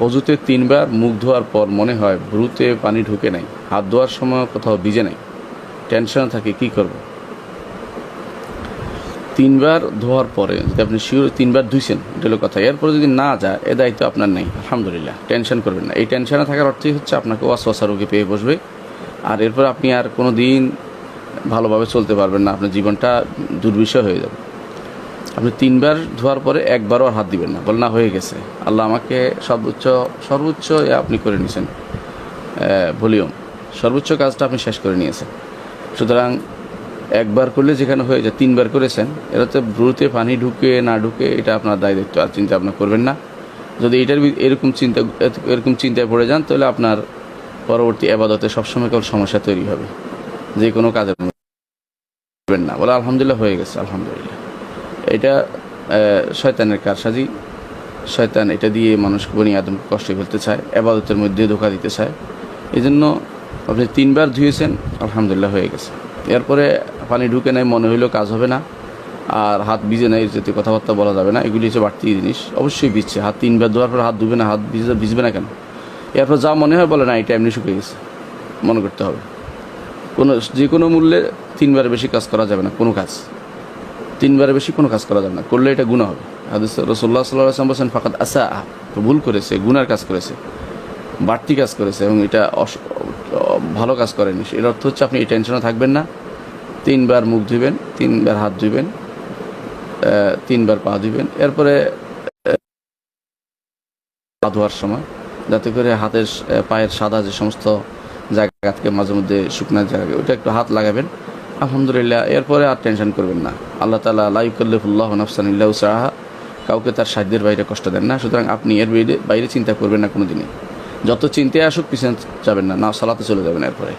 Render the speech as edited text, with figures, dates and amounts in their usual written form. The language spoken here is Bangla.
অজুতে 3বার মুখ ধোয়ার পর মনে হয় ভ্রুতে পানি ঢুকে নাই, হাত ধোয়ার সময় কোথাও ভিজে নাই, টেনশন থাকে, কি করব? 3বার ধোয়ার পরে যদি আপনি শিওর 3বার ধুইছেন, এটা হলো কথা। এরপরে যদি না যায়, এ দায়িত্ব আপনার নেই, আলহামদুলিল্লাহ, টেনশন করবেন না। এই টেনশনে থাকার অর্থই হচ্ছে আপনাকে ওয়াসওয়াসা রোগে পেয়ে বসবে, আর এরপর আপনি আর কোনো দিন ভালোভাবে চলতে পারবেন না, আপনার জীবনটা দুর্বিষহ হয়ে যাবে। আপনি 3বার ধোয়ার পরে একবারও আর হাত দিবেন না, বল না হয়ে গেছে, আল্লাহ আমাকে সর্বোচ্চ আপনি করে নিয়েছেন, ভলিউম সর্বোচ্চ কাজটা আপনি শেষ করে নিয়েছেন। সুতরাং একবার করলে যেখানে হয়ে যায়, 3বার করেছেন, এটাতে ভ্রুতে পানি ঢুকে না ঢুকে এটা আপনার দায়িত্ব, আর চিন্তা আপনার করবেন না। যদি এটার এরকম চিন্তায় পড়ে যান, তাহলে আপনার পরবর্তী ইবাদতে সবসময় কেবল সমস্যা তৈরি হবে, যে কোনো কাজের করবেন না, বলে আলহামদুলিল্লাহ হয়ে গেছে, আলহামদুলিল্লাহ। এটা শয়তানের কারসাজি। শয়তান এটা দিয়ে মানুষকে বনি আদমকে কষ্ট ফেলতে চায়, ইবাদতের মধ্যে ধোঁকা দিতে চায়। এই জন্য আপনি 3বার ধুয়েছেন, আলহামদুলিল্লাহ হয়ে গেছে। এরপরে পানি ঢুকে নাই, মনে হইলেও কাজ হবে না, আর হাত ভিজে নাই, যাতে কথাবার্তা বলা যাবে না, এগুলি হচ্ছে বাড়তি জিনিস। অবশ্যই ভিজছে, হাত 3বার ধোয়ার পর হাত ধুবে না, হাত ভিজবে না কেন? এরপর যা মনে হয় বলে না, এটা এমনি শুকিয়ে গেছে, মনে করতে হবে। যে কোনো মূল্যে 3বার বেশি কাজ করা যাবে না, কোনো কাজ 3বারের বেশি কোনো কাজ করা যাবে না, করলে এটা গুনাহ হবে। হাদিস রাসূলুল্লাহ সাল্লাল্লাহু আলাইহি ওয়াসাল্লাম বলেছেন, ফাকাদ আসা, তো ভুল করেছে, গুনার কাজ করেছে, বাড়তি কাজ করেছে, এবং এটা ভালো কাজ করেনি। এর অর্থ হচ্ছে আপনি এই টেনশনে থাকবেন না। 3বার মুখ ধুবেন, 3বার হাত ধুবেন, 3বার পা ধুবেন। এরপরে পা ধোয়ার সময় যাতে করে হাতের পায়ের সাদা যে সমস্ত জায়গা থেকে মাঝে মধ্যে শুকনো জায়গা, ওইটা একটু হাত লাগাবেন, আলহামদুলিল্লাহ। এরপরে আর টেনশন করবেন না। আল্লাহ তাআলা লা ইউকাল্লিফুল্লাহু নাফসান ইল্লা উসআহা, কাউকে তার সাধ্যের বাইরে কষ্ট দেন না। সুতরাং আপনি এর বাইরে চিন্তা করবেন না কোনো দিনই। যত চিন্তায় আসুক পিছনে যাবেন না, সালাতে চলে যাবেন এরপরে।